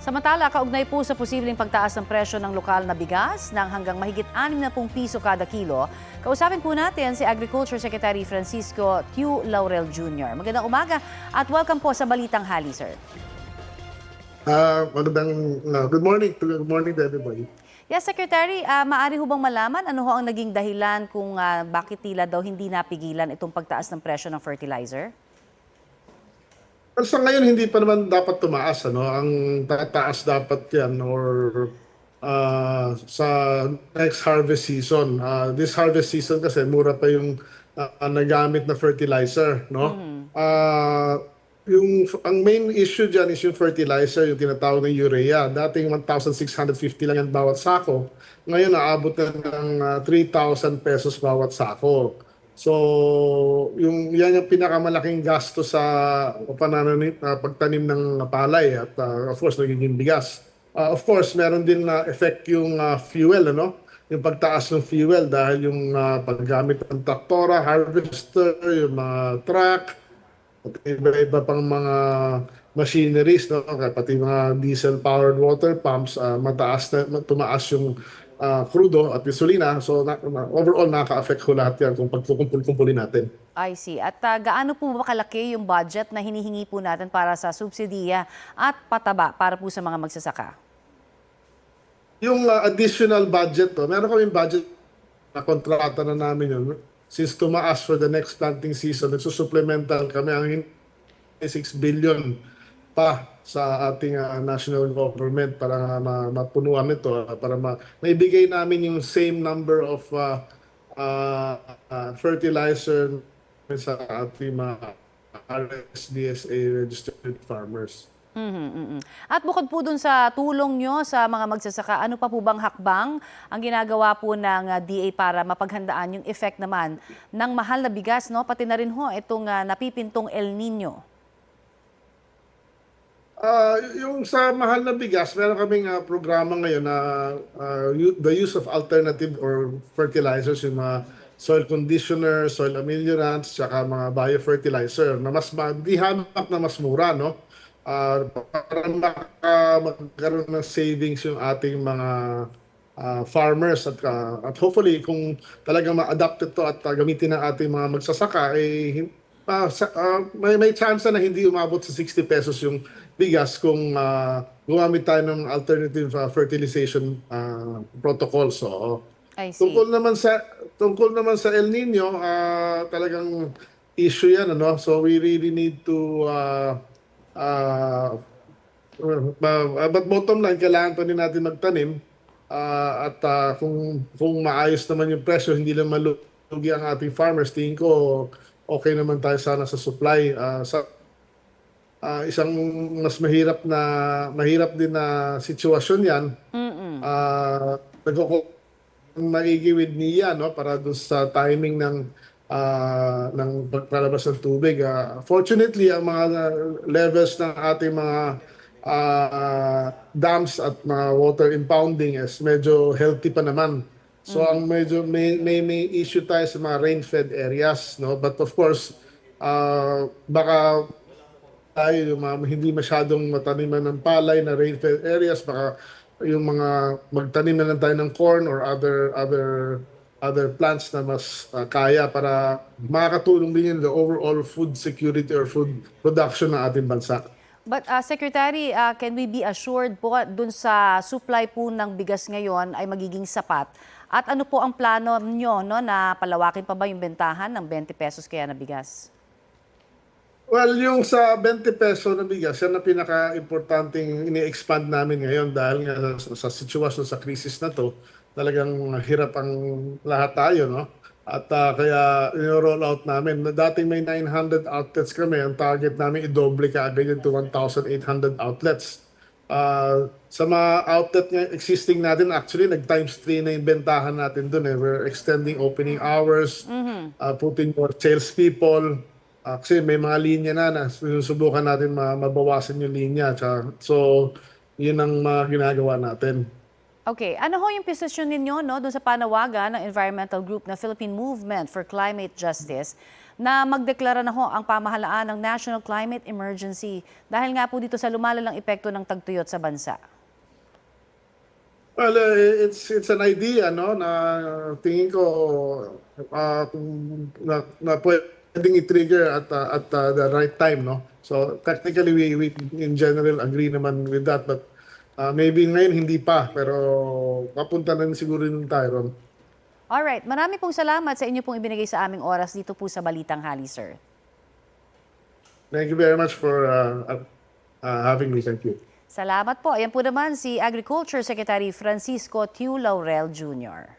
Samantala, kaugnay po sa posibleng pagtaas ng presyo ng lokal na bigas ng hanggang mahigit 60 piso kada kilo, kausapin po natin si Agriculture Secretary Francisco Tiu Laurel Jr. Magandang umaga at welcome po sa Balitang Hali, sir. Good morning. Good morning to everybody. Yes, Secretary, maaari ho bang malaman ano ho ang naging dahilan kung bakit tila daw hindi napigilan itong pagtaas ng presyo ng fertilizer? Well, sa ngayon, hindi pa naman dapat tumaas. Ang tataas dapat yan sa next harvest season. This harvest season kasi mura pa yung nagamit na fertilizer. No? Ang main issue dyan is yung fertilizer, yung tinatawag na urea. Dating 1,650 lang yan bawat sako. Ngayon, naabot na ng 3,000 pesos bawat sako. So, yan yung pinakamalaking gasto sa pagtanim ng palay at of course, nagiging bigas. Of course, meron din na effect yung fuel, yung pagtaas ng fuel dahil yung paggamit ng traktora, harvester, yung mga truck, at iba-iba pang mga machineries, pati mga diesel-powered water pumps, tumaas yung crudo at gasolina. So overall, nakaka-affect ko lahat yan kung pagkukumpul-kumpulin natin. I see. At gaano po ba kalaki yung budget na hinihingi po natin para sa subsidiya at pataba para po sa mga magsasaka? Yung additional budget, meron kaming budget na kontrata na namin yun. Since tumaas for the next planting season, nagsusupplemental kami ang 6 billion pa sa ating national government para mapunuan ito, para maibigay namin yung same number of fertilizer sa ating mga RSDSA registered farmers. At bukod po dun sa tulong nyo sa mga magsasaka, ano pa po bang hakbang ang ginagawa po ng DA para mapaghandaan yung effect naman ng mahal na bigas, pati na rin ho itong napipintong El Nino? Yung sa mahal na bigas, meron kaming programa ngayon na the use of alternative or fertilizers, yung mga soil conditioner, soil ameliorants, saka mga biofertilizer na di hamak na mas mura, para magkaroon ng savings yung ating mga farmers at hopefully kung talagang ma-adapt ito at gamitin ng ating mga magsasaka, may chance na hindi umabot sa 60 pesos yung bigas kung gumamit tayo ng alternative fertilization protocols. So, I see. Tungkol naman sa El Nino, talagang issue yan, So we really need to but bottom line, kailangan pa rin natin magtanim at kung maayos naman yung presyo, hindi lang malugi ang ating farmers, tingin ko okay naman tayo sana sa supply. Isang mas mahirap din na sitwasyon yan. Maigi with NIA, para doon sa timing ng pagpalabas ng tubig. Fortunately, ang mga levels ng ating mga dams at mga water impounding is medyo healthy pa naman. So ang medyo may issue tayo sa mga rain-fed areas, But of course, baka tayo yung mga hindi masyadong mataniman ng palay na rain-fed areas, baka yung mga magtanim na lang tayo ng corn or other plants na mas kaya para makakatulong din yun the overall food security or food production ng ating bansa. But Secretary, can we be assured po dun sa supply po ng bigas ngayon ay magiging sapat? At ano po ang plano nyo, na palawakin pa ba yung bentahan ng 20 pesos kaya na bigas? Well, yung sa 20 peso na bigas, yan ang pinaka-importanting ini-expand namin ngayon dahil nga sa sitwasyon, sa krisis na to, talagang hirap ang lahat tayo, At kaya i-roll out namin. Dating may 900 outlets kami, ang target namin i-double kaagad yun to 1,800 outlets. Sa mga outlet nga existing natin, actually, nag-times 3 na yung bentahan natin dun. We're extending opening hours, putting more salespeople. Kasi may mga linya na sinusubukan natin mabawasan yung linya. So, yun ang mga ginagawa natin. Okay, ano ho yung posisyon ninyo doon sa panawagan ng environmental group na Philippine Movement for Climate Justice na magdeklara na ho ang pamahalaan ng National Climate Emergency dahil nga po dito sa lumalalang epekto ng tagtuyot sa bansa? Well, it's an idea, no, na tingin ko na pwedeng i-trigger at the right time, no. So technically we in general agree naman with that, but maybe ngayon hindi pa, pero papunta na rin siguro yung tayo ron. Alright, marami pong salamat sa inyo pong ibinigay sa aming oras dito po sa Balitang Hali, sir. Thank you very much for having me. Thank you. Salamat po. Ayan po naman si Agriculture Secretary Francisco Tiu Laurel Jr.